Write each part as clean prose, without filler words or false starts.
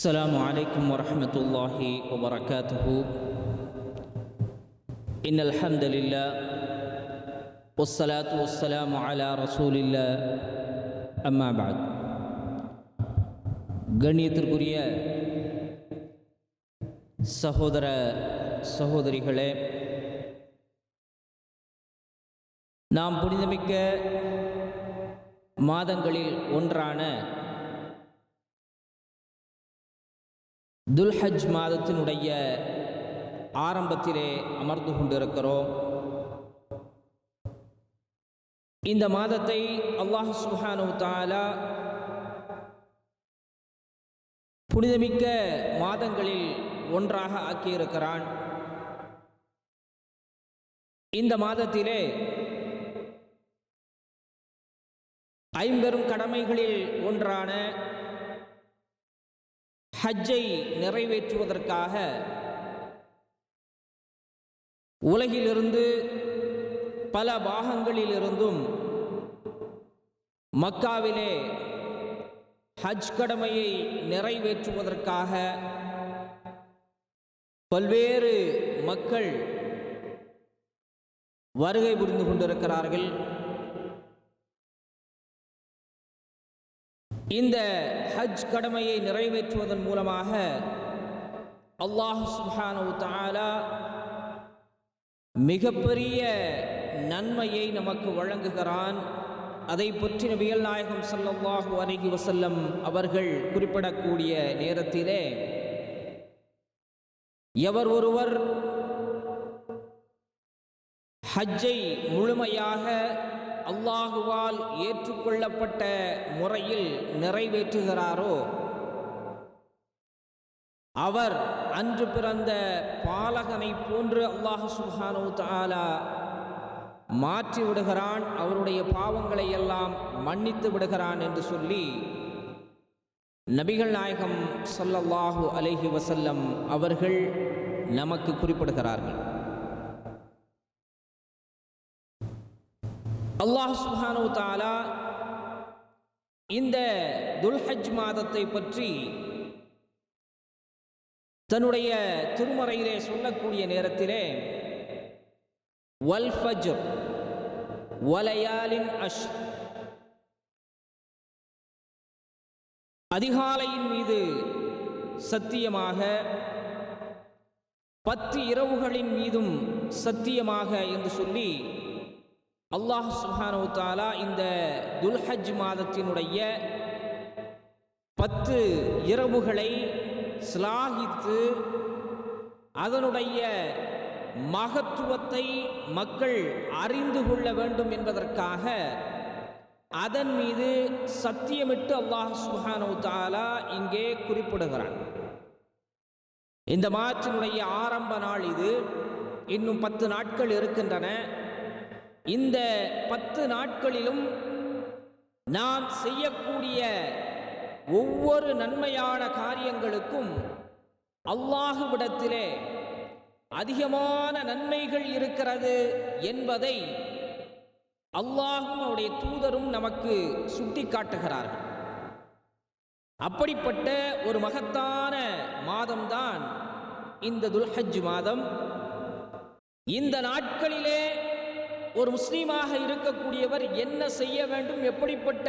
السلام عليكم ورحمة الله وبركاته. إن الحمد لله والصلاة والسلام على رسول الله. أما بعد. கண்ணியத்திற்குரிய சகோதர சகோதரிகளே, நாம் புனிதமிக்க மாதங்களில் ஒன்றான துல்ஹஜ் மாதத்தினுடைய ஆரம்பத்திலே அமர்ந்து கொண்டிருக்கிறோம். இந்த மாதத்தை அல்லாஹ் சுப்ஹானஹு தஆலா புனிதமிக்க மாதங்களில் ஒன்றாக ஆக்கியிருக்கிறான். இந்த மாதத்திலே ஐம்பெரும் கடமைகளில் ஒன்றான ஹஜ்ஜை நிறைவேற்றுவதற்காக உலகிலிருந்து பல பாகங்களிலிருந்தும் மக்காவிலே ஹஜ் கடமையை நிறைவேற்றுவதற்காக பல்வேறு மக்கள் வருகை புரிந்து கொண்டிருக்கிறார்கள். இந்த ஹஜ் கடமையை நிறைவேற்றுவதன் மூலமாக அல்லாஹ் சுப்ஹானஹு தஆலா மிகப்பெரிய நன்மையை நமக்கு வழங்குகிறான். அதை பற்றி நபிகள் நாயகம் ஸல்லல்லாஹு அலைஹி வஸல்லம் அவர்கள் குறிப்பிடக்கூடிய நேரத்திலே, எவர் ஒருவர் ஹஜ்ஜை முழுமையாக அல்லாஹுவால் ஏற்றுக்கொள்ளப்பட்ட முறையில் நிறைவேற்றுகிறாரோ, அவர் அன்று பிறந்த பாலகனை போன்று அல்லாஹ் சுப்ஹானஹு தஆலா மாற்றி விடுகிறான், அவருடைய பாவங்களை எல்லாம் மன்னித்து விடுகிறான் என்று சொல்லி நபிகள் நாயகம் ஸல்லல்லாஹு அலைஹி வஸல்லம் அவர்கள் நமக்கு குறிப்பிடுகிறார்கள். அல்லாஹ் சுப்ஹானஹு தஆலா இந்த துல்ஹஜ் மாதத்தை பற்றி தன்னுடைய திருமறையிலே சொல்லக்கூடிய நேரத்திலே, வல் ஃபஜ்ர் வலயாலின் அஷ்ர், அதிகாலையின் மீது சத்தியமாக, 10 இரவுகளின் மீதும் சத்தியமாக என்று சொல்லி அல்லாஹ் சுப்ஹானஹு தஆலா இந்த துல்ஹஜ் மாதத்தினுடைய 10 இரவுகளை ஸ்லாகித்து அதனுடைய மகத்துவத்தை மக்கள் அறிந்து கொள்ள வேண்டும் என்பதற்காக அதன் மீது சத்தியமிட்டு அல்லாஹ் சுப்ஹானஹு தஆலா இங்கே குறிப்பிடுகிறான். இந்த மாதத்தினுடைய ஆரம்ப நாள் இது. இன்னும் 10 நாட்கள் இருக்கின்றன. இந்த 10 நாட்களிலும் நாம் செய்யக்கூடிய ஒவ்வொரு நன்மையான காரியங்களுக்கும் அல்லாஹ்விடத்திலே அதிகமான நன்மைகள் இருக்கிறது என்பதை அல்லாஹும் அவருடைய தூதரும் நமக்கு சுட்டி காட்டுகிறார்கள். அப்படிப்பட்ட ஒரு மகத்தான மாதம்தான் இந்த துல்ஹஜ் மாதம். இந்த நாட்களிலே ஒரு முஸ்லீமாக இருக்கக்கூடியவர் என்ன செய்ய வேண்டும், எப்படிப்பட்ட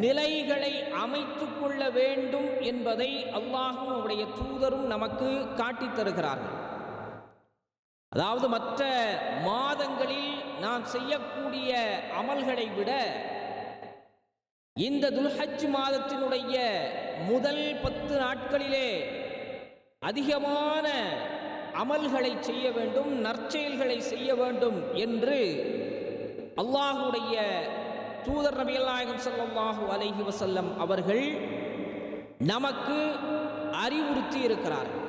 நிலைகளை அமைத்து கொள்ள வேண்டும் என்பதை அல்லாஹும் அவருடைய தூதரும் நமக்கு காட்டித் தருகிறார்கள். அதாவது மற்ற மாதங்களில் நாம் செய்யக்கூடிய அமல்களை விட இந்த துல்ஹஜ் மாதத்தினுடைய முதல் 10 நாட்களிலே அதிகமான அமல்களை செய்ய வேண்டும், நற்செயல்களை செய்ய வேண்டும் என்று அல்லாஹுடைய தூதர் நபிகள் நாயகம் ஸல்லல்லாஹு அலைஹி வஸல்லம் அவர்கள் நமக்கு அறிவுறுத்தி இருக்கிறார்கள்.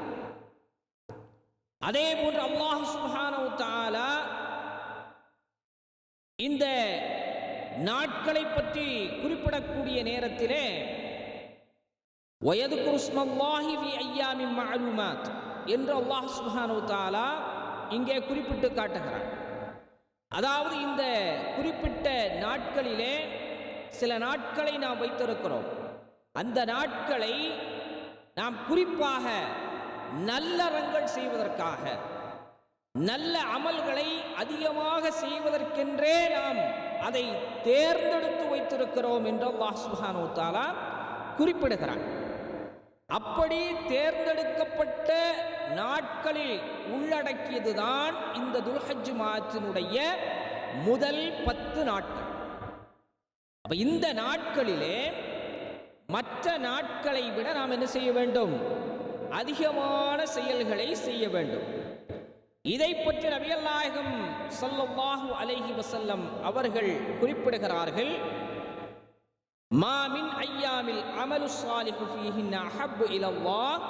அதே போன்று அல்லாஹ் சுப்ஹானஹு தஆலா இந்த நாட்களை பற்றி குறிப்பிடக்கூடிய நேரத்திலே, வயதுகுரு ஸ்மல்லாஹி ஃபீ அய்யாமின் மஅலூமாத் என்று அல்லாஹ் சுப்ஹானஹு தஆலா இங்கே குறிப்பிட்டு காட்டுகிறார். அதாவது இந்த குறிப்பிட்ட நாட்களிலே சில நாட்களை நாம் வைத்திருக்கிறோம். அந்த நாட்களை நாம் குறிப்பாக நல்லறங்கள் செய்வதற்காக, நல்ல அமல்களை அதிகமாக செய்வதற்கென்றே நாம் அதை தேர்ந்தெடுத்து வைத்திருக்கிறோம் என்று அல்லாஹ் சுப்ஹானஹு வ தஆலா குறிப்பிடுகிறான். அப்படி தேர்ந்தெடுக்கப்பட்ட நாட்களில் உள்ளடக்கியதுதான் இந்த துல்ஹஜ் மாதத்தினுடைய முதல் 10 நாட்கள். அப்ப இந்த நாட்களிலே மற்ற நாட்களை விட நாம் என்ன செய்ய வேண்டும்? அதிகமான செயல்களை செய்ய வேண்டும். இதை பற்றி நபிகள் நாயகம் ஸல்லல்லாஹு அலைஹி வஸல்லம் அவர்கள் குறிப்பிடுகிறார்கள், மா மின் ஐயாமில் அமலு ஸாலிஹு ஃபீஹின்ன அஹப்பு இலல்லாஹ்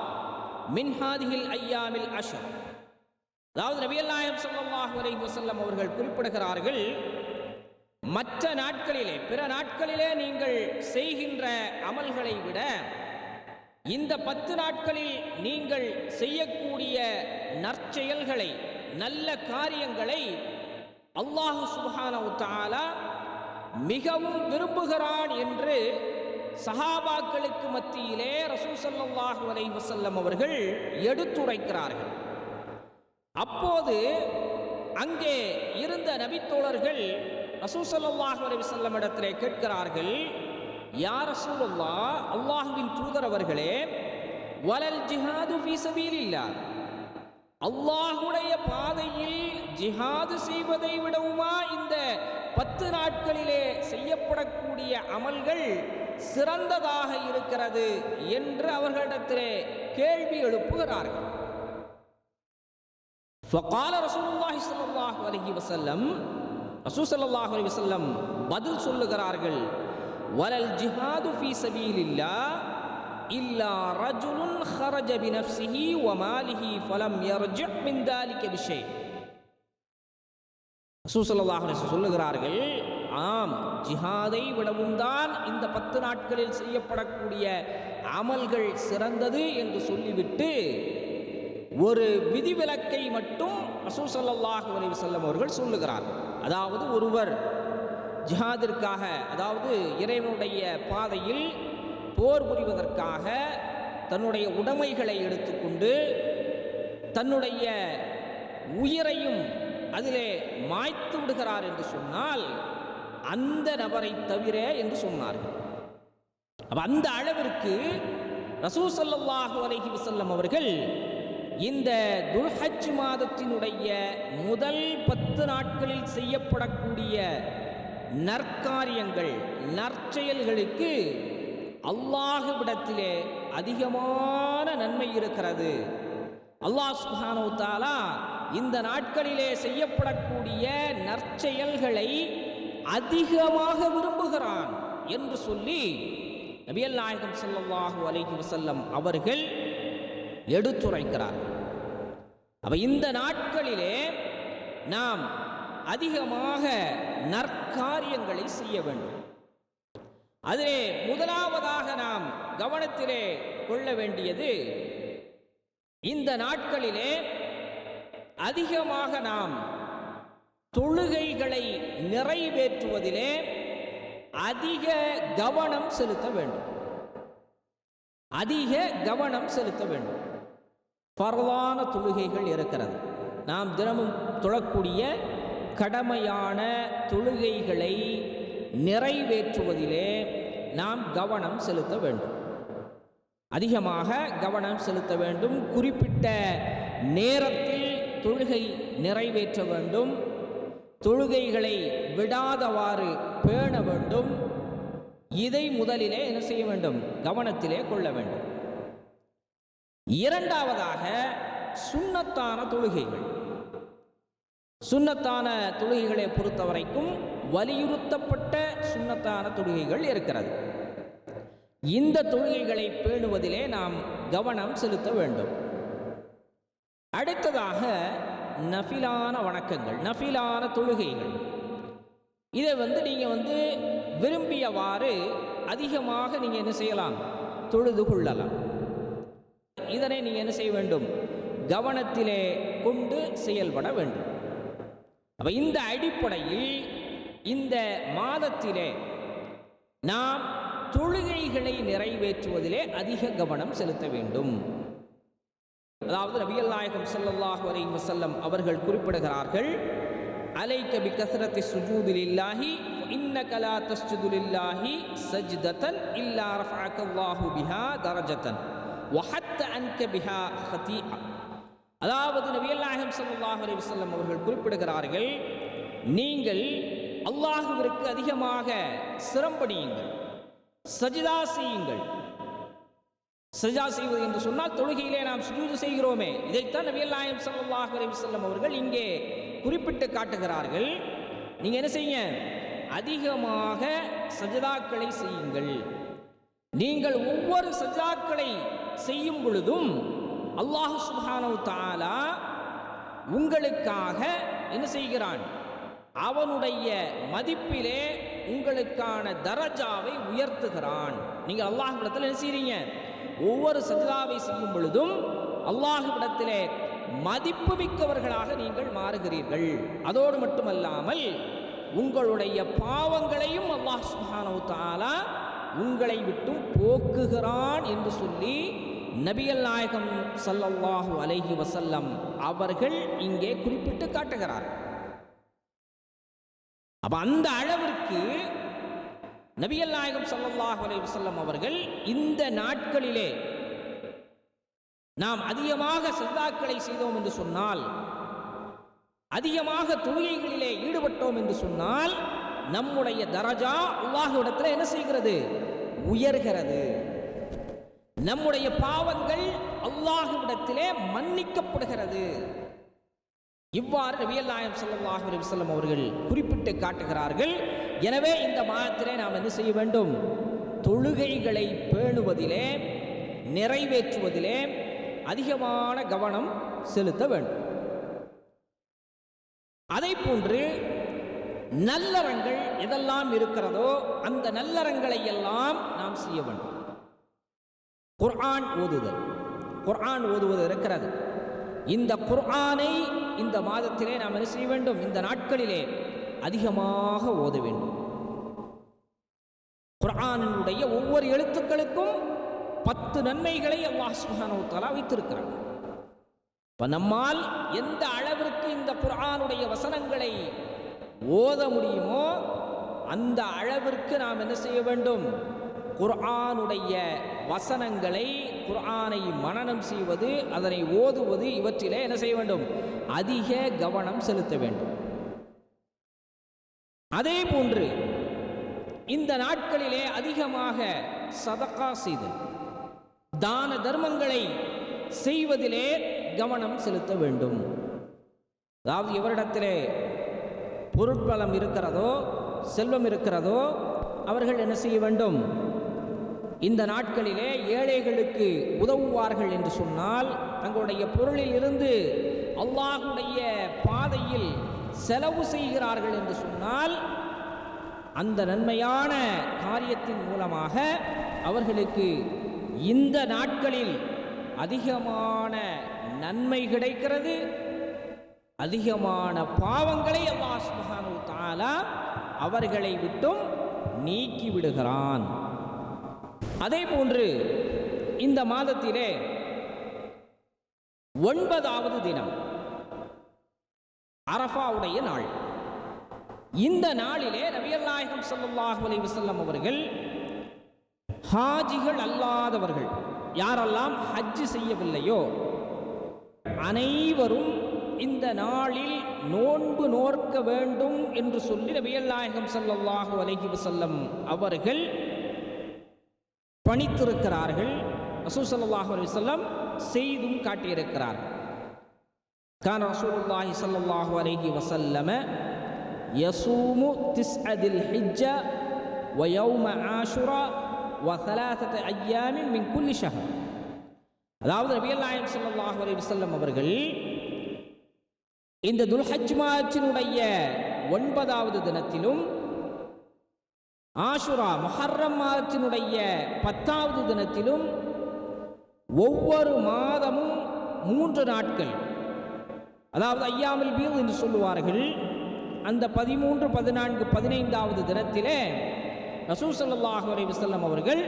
மின் ஹாதிஹில் ஐயாமில் அஷ்ர். அதாவது நபிகள் நாயகம் ஸல்லல்லாஹு அலைஹி வஸல்லம் அவர்கள் குறிப்பிடுகிறார்கள், மற்ற நாட்களிலே, பிற நாட்களிலே நீங்கள் செய்கின்ற அமல்களை விட இந்த 10 நாட்களில் நீங்கள் செய்யக்கூடிய நற்செயல்களை, நல்ல காரியங்களை அல்லாஹ் சுப்ஹானஹு வ தஆலா மிகவும் விரும்புகிறான் என்று சஹாபாக்களுக்கு மத்தியிலே ரசூல் ஸல்லல்லாஹு அலைஹி வஸல்லம் அவர்கள் எடுத்துரைக்கிறார்கள். அப்போது அங்கே இருந்த நபித்தோழர்கள் ரசூல் ஸல்லல்லாஹு அலைஹி வஸல்லம் இடத்திலே கேட்கிறார்கள், யா ரசூலல்லாஹ், அல்லாஹ்வின் தூதர் அவர்களே, வலல் ஜிஹாது ஃபீ சபீலில்லாஹ், அல்லாஹ்வுடைய பாதையில் ஜிஹாது செய்வதை விடவுமா இந்த 10 நாட்களிலே செய்யப்படக்கூடிய அமல்கள் சிறந்ததாக இருக்கிறது என்று அவர்களிடத்திலே கேள்வி எழுப்புகிறார்கள். ஃபகால ரசூலுல்லாஹி ஸல்லல்லாஹு அலைஹி வஸல்லம், ரசூல் ஸல்லல்லாஹு அலைஹி வஸல்லம் பதில் சொல்லுகிறார்கள், வலல் ஜிஹாது ஃபீ சபீலில்லாஹ் இல்லா ரஜுலுன் ஹரஜ பினஃப்ஸிஹி வ மாலிஹி ஃபலம் யர்ஜி மின் தாலிக பிஷை. ரசூல் ஸல்லல்லாஹு அலைஹி வஸல்லம் சொல்லுகிறார்கள், ஆம், ஜிஹாதை விடவும் தான் இந்த 10 நாட்களில் செய்யப்படக்கூடிய அமல்கள் சிறந்தது என்று சொல்லிவிட்டு ஒரு விதிவிலக்கை மட்டும் ரசூல் ஸல்லல்லாஹு அலைஹி வஸல்லம் அவர்கள் சொல்லுகிறார்கள். அதாவது ஒருவர் ஜிஹாதிற்காக, அதாவது இறைவனுடைய பாதையில் போர் புரிவதற்காக தன்னுடைய உடைமைகளை எடுத்துக்கொண்டு தன்னுடைய உயிரையும் அதிலே மாய்த்து விடுகிறார் என்று சொன்னால் அந்த நபரை தவிர என்று சொன்னார்கள். அந்த அளவிற்கு ரசூல் ஸல்லல்லாஹு அலைஹி வஸல்லம் அவர்கள் இந்த துல்ஹஜ் மாதத்தினுடைய முதல் 10 நாட்களில் செய்யப்படக்கூடிய நற்காரியங்கள், நற்செயல்களுக்கு அல்லாஹ்விடத்திலே அதிகமான நன்மை இருக்கிறது. அல்லாஹ் சுப்ஹானஹு வ தஆலா இந்த நாட்களிலே செய்யப்படக்கூடிய நற்செயல்களை அதிகமாக விரும்புகிறான் என்று சொல்லி நபிகள் நாயகம் ஸல்லல்லாஹு அலைஹி வஸல்லம் அவர்கள் எடுத்துரைக்கிறார்கள். அப்ப இந்த நாட்களிலே நாம் அதிகமாக நற்காரியங்களை செய்ய வேண்டும். அதிலே முதலாவதாக நாம் கவனத்திலே கொள்ள வேண்டியது, இந்த நாட்களிலே அதிகமாக நாம் தொழுகைகளை நிறைவேற்றுவதிலே அதிக கவனம் செலுத்த வேண்டும். அதிக கவனம் செலுத்த வேண்டும். பரவான தொழுகைகள் இருக்கிறது. நாம் தினமும் தொழக்கூடிய கடமையான தொழுகைகளை நிறைவேற்றுவதிலே நாம் கவனம் செலுத்த வேண்டும். அதிகமாக கவனம் செலுத்த வேண்டும். குறிப்பிட்ட நேரத்தில் தொழுகை நிறைவேற்ற வேண்டும். தொழுகைகளை விடாதவாறு பேண வேண்டும். இதை முதலிலே என்ன செய்ய வேண்டும்? கவனத்திலே கொள்ள வேண்டும். இரண்டாவதாக சுன்னத்தான தொழுகைகள். சுன்னத்தான தொழுகைகளை பொறுத்தவரைக்கும் வலியுறுத்தப்பட்ட சுன்னத்தான தொழுகைகள் இருக்கிறது. இந்த தொழுகைகளை பேணுவதிலே நாம் கவனம் செலுத்த வேண்டும். அடுத்ததாக நஃபிலான வணக்கங்கள், நஃபிலான தொழுகைகள். இதை நீங்கள் விரும்பியவாறு அதிகமாக நீங்கள் என்ன செய்யலாம்? தொழுது கொள்ளலாம். இதனை நீங்கள் என்ன செய்ய வேண்டும்? கவனத்திலே கொண்டு செயல்பட வேண்டும். அப்ப இந்த அடிப்படையில் இந்த மாதத்திலே நாம் தொழுகைகளை நிறைவேற்றுவதிலே அதிக கவனம் செலுத்த வேண்டும். அதாவது நபிகள் நாயகம் ஸல்லல்லாஹு அலைஹி வஸல்லம் அவர்கள் குறிப்பிடுகிறார்கள், அலைக பிகஸ்ரத்தி சுஜூதி லில்லாஹி இன்னக லா தஸ்ஜுது லில்லாஹி சஜ்தத்தன் இல்லா ரஃபஅக்கல்லாஹு பிஹா தரஜத்தன் வஹத்த அன்க பிஹா ஹதீஅ. அதாவது நபிகள் நாயகம் ஸல்லல்லாஹு அலைஹி வஸல்லம் அவர்கள் குறிப்பிடுகிறார்கள், நீங்கள் அல்லாஹ்விற்கு அதிகமாக சிரம்படியுங்கள், சஜ்தா செய்யுங்கள். சஜ்தா செய்வது என்று சொன்னால் தொழுகையிலே நாம் சுஜூது செய்கிறோமே, இதைத்தான் நபிகள் நாயகம் ஸல்லல்லாஹு அலைஹி வஸல்லம் அவர்கள் இங்கே குறிப்பிட்டு காட்டுகிறார்கள். நீங்க என்ன செய்யுங்க, அதிகமாக சஜ்தாக்களை செய்யுங்கள். நீங்கள் ஒவ்வொரு சஜ்தாக்களை செய்யும் பொழுதும் அல்லாஹ் சுப்ஹானஹு வ தஆலா உங்களுக்காக என்ன செய்கிறான், அவனுடைய மதிப்பிலே உங்களுக்கான தரஜாவை உயர்த்துகிறான். நீங்கள் அல்லாஹ்விடத்தில் என்ன செய்றீங்க, ஒவ்வொரு சஜ்தாவை செய்யும் பொழுதும் அல்லாஹ்விடத்திலே மதிப்பு மிக்கவர்களாக நீங்கள் மாறுகிறீர்கள். அதோடு மட்டுமல்லாமல் உங்களுடைய பாவங்களையும் அல்லாஹ் சுப்ஹானஹு வ தஆலா உங்களை விட்டும் போக்குகிறான் என்று சொல்லி நபிகள் நாயகம் ஸல்லல்லாஹு அலைஹி வஸல்லம் அவர்கள் இங்கே குறிப்பிட்டு காட்டுகிறார். அப்ப அந்த அளவிற்கு நபிகள் நாயகம் ஸல்லல்லாஹு அலைஹி வஸல்லம் அவர்கள் இந்த நாட்களிலே நாம் அதிகமாக சஜ்தாக்களை செய்தோம் என்று சொன்னால், அதிகமாக தொழுகைகளிலே ஈடுபட்டோம் என்று சொன்னால், நம்முடைய தரஜா அல்லாஹ்விடத்தில் என்ன செய்கிறது, உயர்கிறது. நம்முடைய பாவங்கள் அல்லாஹ்விடத்திலே மன்னிக்கப்படுகிறது. இவ்வாறு நபிகள் நாயகம் ஸல்லல்லாஹு அலைஹி வஸல்லம் அவர்கள் குறிப்பிட்டு காட்டுகிறார்கள். எனவே இந்த மாதத்திலே நாம் என்ன செய்ய வேண்டும், தொழுகைகளை பேணுவதிலே நிறைவேற்றுவதிலே அதிகமான கவனம் செலுத்த வேண்டும். அதை போன்று நல்லறங்கள் எதெல்லாம் இருக்கிறதோ அந்த நல்லறங்களை எல்லாம் நாம் செய்ய வேண்டும். குர்ஆன் ஓதுதல், குர்ஆன் ஓதுவது இருக்கிறது. இந்த குர்ஆனை இந்த மாதத்திலே நாம் என்ன செய்ய வேண்டும், இந்த நாட்களிலே அதிகமாக ஓத வேண்டும். குர்ஆனினுடைய ஒவ்வொரு எழுத்துக்களுக்கும் 10 நன்மைகளை அல்லாஹ் சுப்ஹானஹு வ தஆலா வைத்திருக்கிறார். நம்மால் எந்த அளவிற்கு இந்த குர்ஆனுடைய வசனங்களை ஓத முடியுமோ அந்த அளவிற்கு நாம் என்ன செய்ய வேண்டும், குர்ஆனுடைய வசனங்களை, குர்ஆனை மனனம் செய்வது, அதனை ஓதுவது, இவற்றிலே என்ன செய்ய வேண்டும், அதிக கவனம் செலுத்த வேண்டும். அதே போன்று இந்த நாட்களிலே அதிகமாக சதகா செய்தல், தான தர்மங்களை செய்வதிலே கவனம் செலுத்த வேண்டும். அதாவது எவரிடத்திலே பொருட்பலம் இருக்கிறதோ, செல்வம் இருக்கிறதோ, அவர்கள் என்ன செய்ய வேண்டும், இந்த நாட்களிலே ஏழைகளுக்கு உதவுவார்கள் என்று சொன்னால், தங்களுடைய பொருளில் இருந்து அல்லாஹ்வுடைய பாதையில் செலவு செய்கிறார்கள் என்று சொன்னால், அந்த நன்மையான காரியத்தின் மூலமாக அவர்களுக்கு இந்த நாட்களில் அதிகமான நன்மை கிடைக்கிறது, அதிகமான பாவங்களை அல்லாஹ் சுப்ஹானஹு வ தஆலா அவர்களை விட்டும் நீக்கி விடுகிறான். அதே போன்று இந்த மாதத்திலே 9வது தினம் அரஃபாவுடைய நாள். இந்த நாளிலே நபிகள் நாயகம் ஸல்லல்லாஹு அலைஹி வஸல்லம் அவர்கள் ஹாஜிகள் அல்லாதவர்கள், யாரெல்லாம் ஹஜ் செய்யவில்லையோ அனைவரும் இந்த நாளில் நோன்பு நோற்க வேண்டும் என்று சொல்லி நபிகள் நாயகம் ஸல்லல்லாஹு அலைஹி வஸல்லம் அவர்கள் பணித்திருக்கிறார்கள். ரசூல் ஸல்லல்லாஹு அலைஹி வஸல்லம் செய்தும் காட்டியிருக்கிறார்கள். கான ரசூலுல்லாஹி ஸல்லல்லாஹு அலைஹி வஸல்லம் யஸூமு திஸ்அதில் ஹிஜ்ஜ வ யௌம ஆஷுரா வ 3 அய்யாமின் மின் குல்லி ஷஹர். அதாவது நபிகள் நாயகம் ஸல்லல்லாஹு அலைஹி வஸல்லம் அவர்கள் இந்த துல்ஹஜ் மாதத்தினுடைய 9வது தினத்திலும், ஆஷுரா முஹர்ரம் மாதத்தினுடைய 10வது தினத்திலும், ஒவ்வொரு மாதமும் 3 நாட்கள், அதாவது ஐயாமுல் பீத் என்று சொல்லுவார்கள், அந்த 13, 14, 15வது தினத்திலே ரசூல் ஸல்லல்லாஹு அலைஹி வஸல்லம் அவர்கள்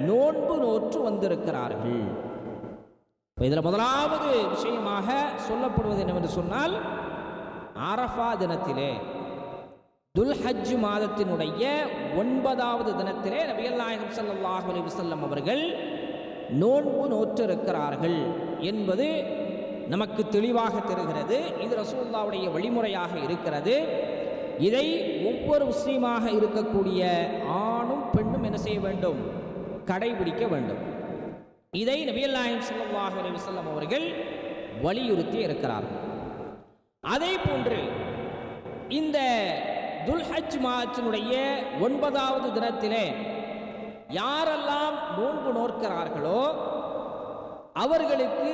நோன்பு நோற்று வந்திருக்கிறார்கள். இதில் முதலாவது விஷயமாக சொல்லப்படுவது என்னவென்று சொன்னால், அரஃபா தினத்திலே துல்ஹஜ் மாதத்தினுடைய 9வது தினத்திலே நபிகள் நாயகம் ஸல்லல்லாஹு அலைஹி வஸல்லம் அவர்கள் நோன்பு நோற்றிருக்கிறார்கள் என்பது நமக்கு தெளிவாக தெரிகிறது. இது ரசூலுல்லாஹ்வுடைய வழிமுறையாக இருக்கிறது. இதை ஒவ்வொரு முஸ்லீமாக இருக்கக்கூடிய ஆணும் பெண்ணும் என்ன செய்ய வேண்டும்? கடைபிடிக்க வேண்டும். இதை நபிகள் நாயகம் ஸல்லல்லாஹு அலைஹி வஸல்லம் அவர்கள் வலியுறுத்தி இருக்கிறார்கள். அதே போன்று இந்த துல்ஹஜ் மாதத்தினுடைய 9வது தினத்திலே யாரெல்லாம் நோன்பு நோக்கிறார்களோ அவர்களுக்கு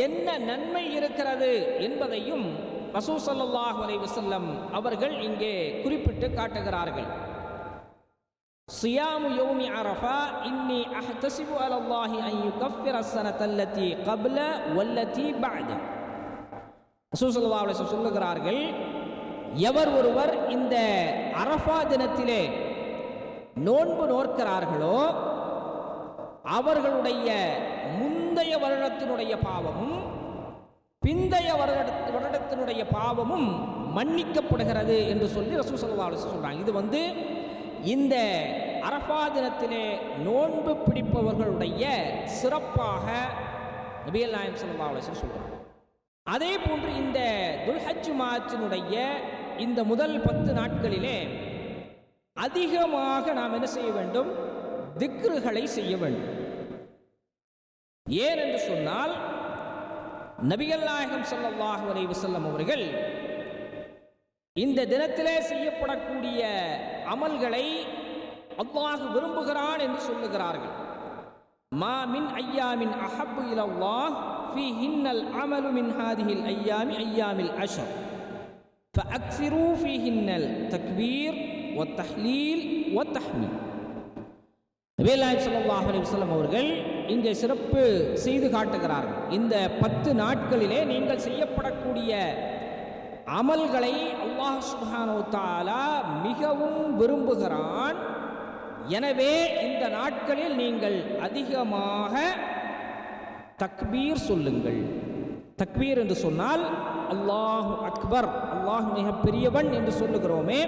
என்ன நன்மை இருக்கிறது என்பதையும் ரசூல் ஸல்லல்லாஹு அலைஹி வஸல்லம் அவர்கள் இங்கே குறிப்பிட்டு காட்டுகிறார்கள். சியாமு யௌமி அரஃபா இன்னி அஹ்தஸிபு அலல்லாஹி அன் யுகஃபிர ஸனத அல்லதி கப்ல வல்லதி பஅத. ரசூல் ஸல்லல்லாஹு அலைஹி வஸல்லம் சொல்லுகிறார்கள், எவர் ஒருவர் இந்த அரஃபா தினத்திலே நோன்பு நோக்கிறார்களோ அவர்களுடைய முந்தைய வருடத்தினுடைய பாவமும் பிந்தைய வருடத்தினுடைய பாவமும் மன்னிக்கப்படுகிறது என்று சொல்லி ரசூல் ஸல்லல்லாஹு அலைஹி வஸல்லம் சொல்றாங்க. இது இந்த அரஃபா தினத்திலே நோன்பு பிடிப்பவர்களுடைய சிறப்பாக நபிகள் நாயகம் ஸல்லல்லாஹு அலைஹி வஸல்லம் சொல்றாங்க. அதே போன்று இந்த துல்ஹஜ் மாதத்தினுடைய இந்த முதல் 10 நாட்களிலே அதிகமாக நாம் என்ன செய்ய வேண்டும்? திக்ருகளை செய்ய வேண்டும். ஏன் என்று சொன்னால், நபிகள் நாயகம் ஸல்லல்லாஹு அலைஹி வஸல்லம் அவர்கள் இந்த தினத்திலே செய்யப்படக்கூடிய அமல்களை அல்லாஹ் விரும்புகிறான் என்று சொல்லுகிறார்கள். மா மின் ஐயாமின் அஹப்பு இலல்லாஹ் ஃபீஹின்னல் அமலு மின் ஹாதிஹில் ஐயாமி ஐயாமில் அஷர் ஃபஅக்ஸிரு ஃபீஹின்னல் தக்பீர் வத்தஹ்லீல் வத்தஹ்மீத். நபிகள் நாயகம் ஸல்லல்லாஹு அலைஹி வஸல்லம் அவர்கள் இங்கே சிறப்பு செய்து காட்டுகிறார்கள். இந்த 10 நாட்களிலே நீங்கள் செய்யப்படக்கூடிய அமல்களை அல்லாஹ் சுப்ஹானஹு வ தஆலா மிகவும் விரும்புகிறான். எனவே இந்த நாட்களில் நீங்கள் அதிகமாக தக்பீர் சொல்லுங்கள். தக்பீர் என்று சொன்னால் அல்லாஹு அக்பர், அல்லாஹ் மிக பெரியவன் என்று சொல்லுகிறோமே,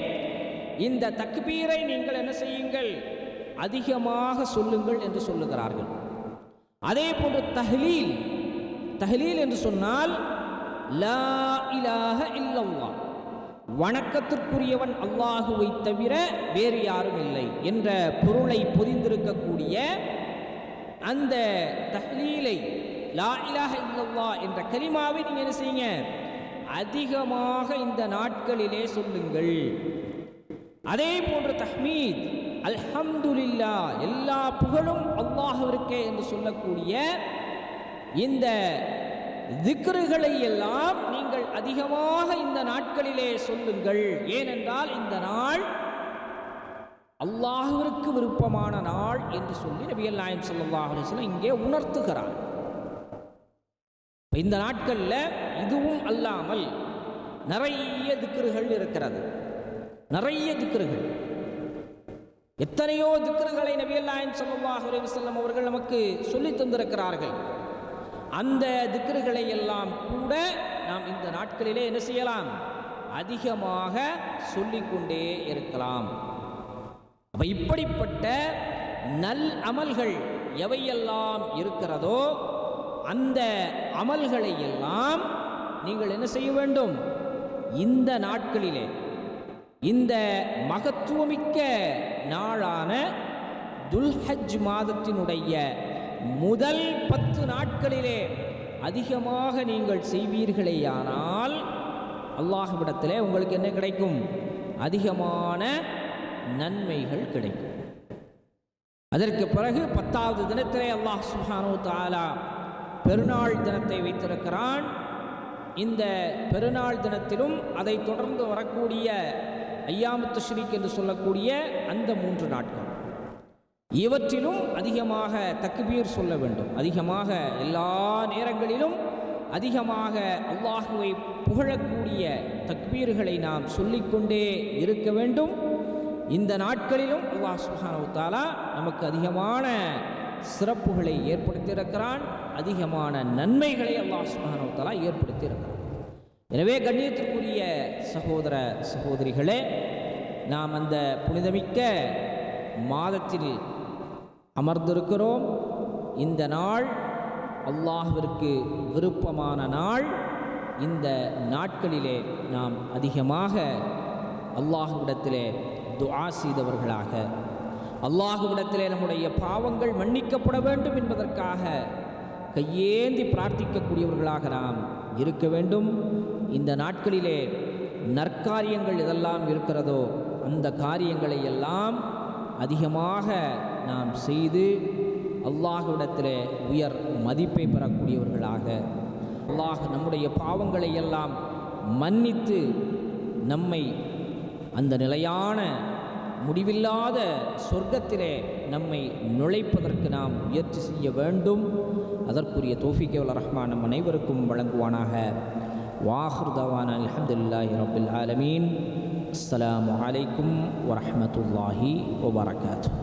இந்த தக்பீரை நீங்கள் என்ன செய்யுங்கள்? அதிகமாக சொல்லுங்கள் என்று சொல்லுகிறார்கள். அதே போன்று தஹ்லீல், தஹ்லீல் என்று சொன்னால் லா இலாஹ இல்லல்லாஹ், வணக்கத்திற்குரியவன் அல்லாஹுவை தவிர வேறு யாரும் இல்லை என்ற பொருளை பொதிந்திருக்கக்கூடிய அந்த தஹ்லீலை, லா இலாஹ இல்லல்லாஹ் என்ற கலிமாவை நீங்கள் என்ன செய்யுங்க? அதிகமாக இந்த நாட்களிலே சொல்லுங்கள். அதே போன்று தஹ்மீத், அல்ஹம்துலில்லாஹ், எல்லா புகழும் அல்லாஹ்விற்கே என்று சொல்லக்கூடிய இந்த திக்ருகளை எல்லாம் நீங்கள் அதிகமாக இந்த நாட்களிலே சொல்லுங்கள். ஏனென்றால் இந்த நாள் அல்லாஹ்விற்கு விருப்பமான நாள் என்று சொல்லி நபிகள் நாயகம் ஸல்லல்லாஹு அலைஹி வஸல்லம் இங்கே உணர்த்துகிறார். இந்த நாட்களில் இதுவும் அல்லாமல் நிறைய திக்ருகள் இருக்கிறது. நிறைய திக்ருகள், எத்தனையோ திக்ருகளை நபிகள் நாயகம் ஸல்லல்லாஹு அலைஹி வஸல்லம் அவர்கள் நமக்கு சொல்லி தந்திருக்கிறார்கள். அந்த திக்ருகளை எல்லாம் கூட நாம் இந்த நாட்களிலே என்ன செய்யலாம்? அதிகமாக சொல்லிக்கொண்டே இருக்கலாம். அப்ப இப்படிப்பட்ட நல் அமல்கள் எவையெல்லாம் இருக்கிறதோ அந்த அமல்களை எல்லாம் நீங்கள் என்ன செய்ய வேண்டும்? இந்த நாட்களிலே, இந்த மகத்துவமிக்க நாளான துல்ஹஜ் மாதத்தினுடைய முதல் 10 நாட்களிலே அதிகமாக நீங்கள் செய்வீர்களேயானால் அல்லாஹ்விடத்திலே உங்களுக்கு என்ன கிடைக்கும்? அதிகமான நன்மைகள் கிடைக்கும். அதற்கு பிறகு 10வது தினத்திலே அல்லாஹ் சுப்ஹானஹு வ தஆலா பெருநாள் தினத்தை வைத்திருக்கிறான். இந்த பெருநாள் தினத்திலும் அதை தொடர்ந்து வரக்கூடிய ஐயாமுத் தஷ்ரீக் என்று சொல்லக்கூடிய அந்த 3 நாட்கள், இவற்றிலும் அதிகமாக தக்பீர் சொல்ல வேண்டும். அதிகமாக எல்லா நேரங்களிலும் அதிகமாக அல்லாஹுவை புகழக்கூடிய தக்பீர்களை நாம் சொல்லிக்கொண்டே இருக்க வேண்டும். இந்த நாட்களிலும் அல்லாஹ் சுப்ஹானஹு வ தஆலா நமக்கு அதிகமான சிறப்புகளை ஏற்படுத்தியிருக்கிறான், அதிகமான நன்மைகளை அல்லாஹ் சுப்ஹானஹு வ தஆலா ஏற்படுத்தியிருக்கிறான். எனவே கண்ணியத்திற்குரிய சகோதர சகோதரிகளே, நாம் அந்த புனிதமிக்க மாதத்தில் அமர்ந்திருக்கிறோம். இந்த நாள் அல்லாஹ்விற்கு விருப்பமான நாள். இந்த நாட்களிலே நாம் அதிகமாக அல்லாஹ்விடத்திலே துஆ செய்தவர்களாக, அல்லாஹ்விடத்திலே நம்முடைய பாவங்கள் மன்னிக்கப்பட வேண்டும் என்பதற்காக கையேந்தி பிரார்த்திக்கக்கூடியவர்களாக நாம் இருக்க வேண்டும். இந்த நாட்களிலே நற்காரியங்கள் எதெல்லாம் இருக்கிறதோ அந்த காரியங்களை எல்லாம் அதிகமாக நாம் செய்து அல்லாஹ்விடத்திலே உயர் மதிப்பை பெறக்கூடியவர்களாக, அல்லாஹ் நம்முடைய பாவங்களை எல்லாம் மன்னித்து நம்மை அந்த நிலையான முடிவில்லாத சொர்க்கத்திலே நம்மை நுழைப்பதற்கு நாம் முயற்சி செய்ய வேண்டும். அதற்குரிய தௌஃபீக் வல்ல ரஹ்மான் நம் அனைவருக்கும் வழங்குவானாக. வாஹிர் தவானா அல்ஹம்துலில்லாஹி ரப்பில் ஆலமீன். அஸ்ஸலாமு அலைக்கும் வரஹ்மத்துல்லாஹி வபரகாத்துஹு.